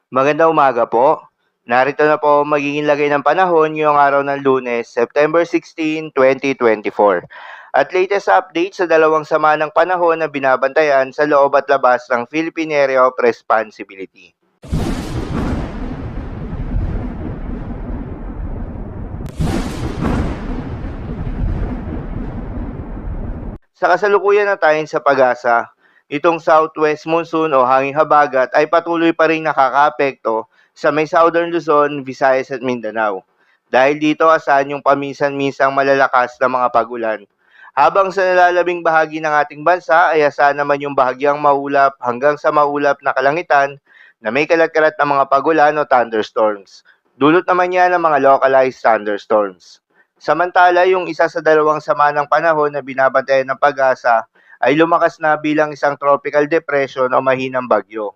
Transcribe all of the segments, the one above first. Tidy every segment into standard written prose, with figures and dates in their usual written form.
Magandang umaga po. Narito na po ang magiging lagay ng panahon ngayong araw ng Lunes, September 16, 2024. At latest update sa dalawang sama ng panahon na binabantayan sa loob at labas ng Philippine Area of Responsibility. Sa kasalukuyan na tayo sa pag-asa, itong southwest monsoon o hanging habagat ay patuloy pa rin nakakaapekto sa may southern Luzon, Visayas at Mindanao. Dahil dito asahan yung paminsan-minsang malalakas na mga pagulan. Habang sa nalalabing bahagi ng ating bansa ay asahan naman yung bahagyang maulap hanggang sa maulap na kalangitan na may kalat-kalat na mga pagulan o thunderstorms. Dulot naman yan ng mga localized thunderstorms. Samantala, yung isa sa dalawang sama ng panahon na binabantayan ng pag-asa ay lumakas na bilang isang tropical depression o mahinang bagyo.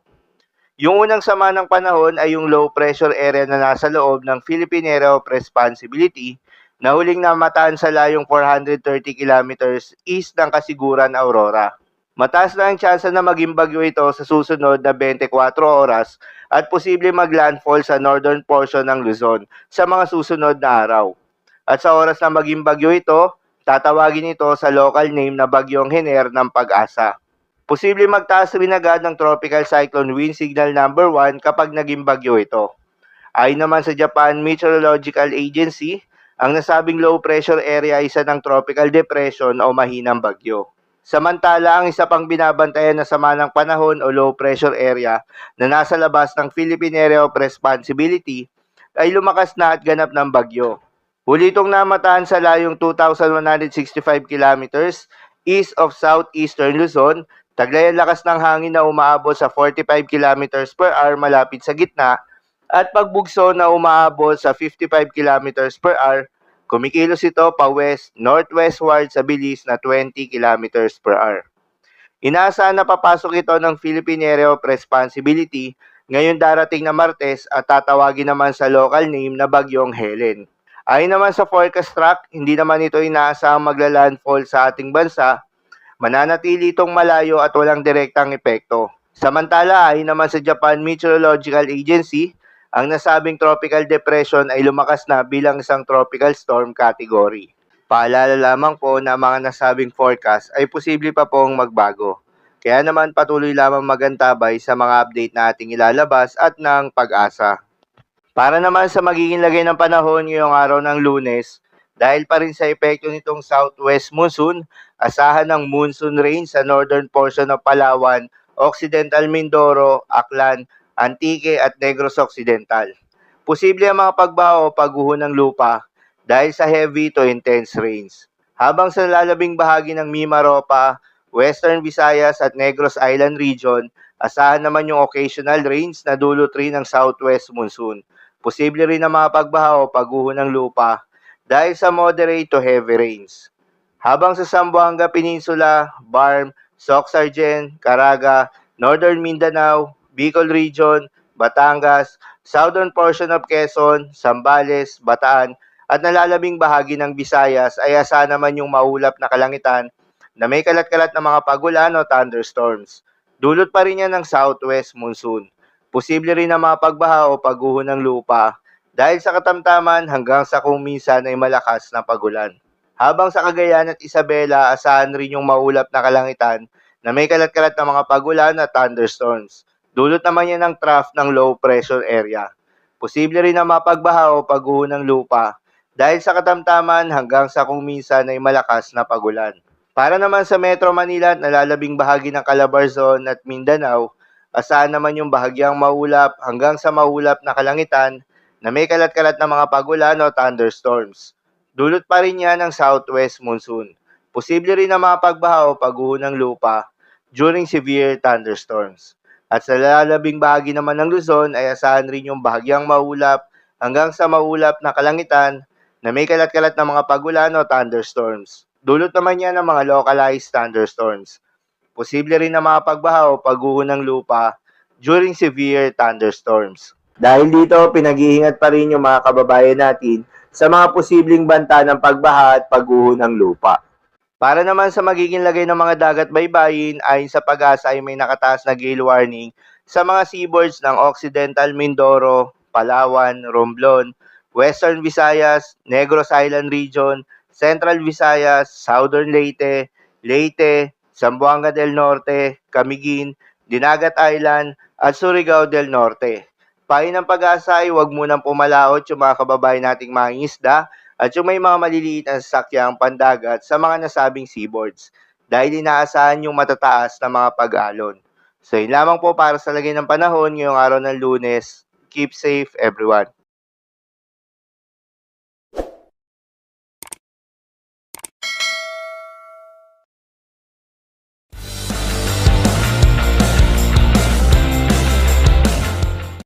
Yung unang sama ng panahon ay yung low pressure area na nasa loob ng Philippine Area of Responsibility na huling namataan sa layong 430 kilometers east ng Kasiguran, Aurora. Mataas na ang tsansa na maging bagyo ito sa susunod na 24 oras at posible maglandfall sa northern portion ng Luzon sa mga susunod na araw. At sa oras na maging bagyo ito, tatawagin ito sa local name na Bagyong Hener ng Pag-asa. Posible magtaas rin agad ng tropical cyclone wind signal number 1 kapag naging bagyo ito. Ayon naman sa Japan Meteorological Agency, ang nasabing low pressure area ay isa ng tropical depression o mahinang bagyo. Samantala, ang isa pang binabantayan na sama ng panahon o low pressure area na nasa labas ng Philippine Area of Responsibility ay lumakas na at ganap ng bagyo. Huli itong namataan sa layong 2,165 kilometers east of southeastern Luzon, taglay ang lakas ng hangin na umaabot sa 45 kilometers per hour malapit sa gitna at pagbugso na umaabot sa 55 kilometers per hour, kumikilos ito pa northwestward sa bilis na 20 kilometers per hour. Inaasahan na papasok ito ng Philippine Area of Responsibility ngayon darating na Martes at tatawagin naman sa local name na Bagyong Helen. Ayon naman sa forecast track, hindi naman ito inaasahang magla-landfall sa ating bansa, mananatili itong malayo at walang direktang epekto. Samantala, ayon naman sa Japan Meteorological Agency, ang nasabing tropical depression ay lumakas na bilang isang tropical storm category. Paalala lamang po na mga nasabing forecast ay posible pa pong magbago. Kaya naman patuloy lamang magantabay sa mga update na ating ilalabas at ng pag-asa. Para naman sa magiging lagay ng panahon ngayong araw ng Lunes, dahil pa rin sa epekto nitong southwest monsoon, asahan ng monsoon rain sa northern portion of Palawan, Occidental Mindoro, Aklan, Antique at Negros Occidental. Posible ang mga pagbaha o pagguho ng lupa dahil sa heavy to intense rains. Habang sa lalabing bahagi ng Mimaropa, Western Visayas at Negros Island region, asahan naman yung occasional rains na dulot rin ng southwest monsoon. Posible rin na mga pagbaha o pagguho ng lupa dahil sa moderate to heavy rains. Habang sa Zamboanga Peninsula, Barm, Soc-Sargen, Caraga, Northern Mindanao, Bicol Region, Batangas, southern portion of Quezon, Zambales, Bataan, at nalalabing bahagi ng Visayas ay asahan naman yung maulap na kalangitan na may kalat-kalat na mga pagulan o thunderstorms. Dulot pa rin yan ng southwest monsoon. Posible rin na mga pagbaha o pagguho ng lupa dahil sa katamtaman hanggang sa kung minsan ay malakas na pagulan. Habang sa Cagayan at Isabela, asahan rin yung maulap na kalangitan na may kalat-kalat na mga pagulan at thunderstorms. Dulot naman yan ng trough ng low pressure area. Posible rin na mapagbaha o pagguho ng lupa dahil sa katamtaman hanggang sa kung minsan ay malakas na pagulan. Para naman sa Metro Manila at nalalabing bahagi ng Calabarzon at Mindanao, asahan naman yung bahagyang maulap hanggang sa maulap na kalangitan na may kalat-kalat na mga pagulan o thunderstorms. Dulot pa rin yan ng southwest monsoon. Posible rin na mga pagbaha o pagguho ng lupa during severe thunderstorms. At sa lalabing bahagi naman ng Luzon ay asahan rin yung bahagyang maulap hanggang sa maulap na kalangitan na may kalat-kalat na mga pagulan o thunderstorms. Dulot naman yan ng mga localized thunderstorms. Posible rin na mga pagbaha o pagguho ng lupa during severe thunderstorms. Dahil dito, pinag-iingat pa rin yung mga kababayan natin sa mga posibleng banta ng pagbaha at pagguho ng lupa. Para naman sa magiging lagay ng mga dagat baybayin, ayon sa Pag-asa ay may nakataas na gale warning Sa mga seaboards ng Occidental Mindoro, Palawan, Romblon, Western Visayas, Negros Island Region, Central Visayas, Southern Leyte, Leyte, Zamboanga del Norte, Camiguin, Dinagat Island, at Surigao del Norte. Payo ng Pag-asa ay huwag munang pumalaot yung mga kababayan nating mangingisda at yung may mga maliliit na sasakyang pandagat sa mga nasabing seaboards dahil inaasahan yung matataas na mga pag-alon. So yun lamang po para sa lagay ng panahon ngayong araw ng Lunes. Keep safe everyone.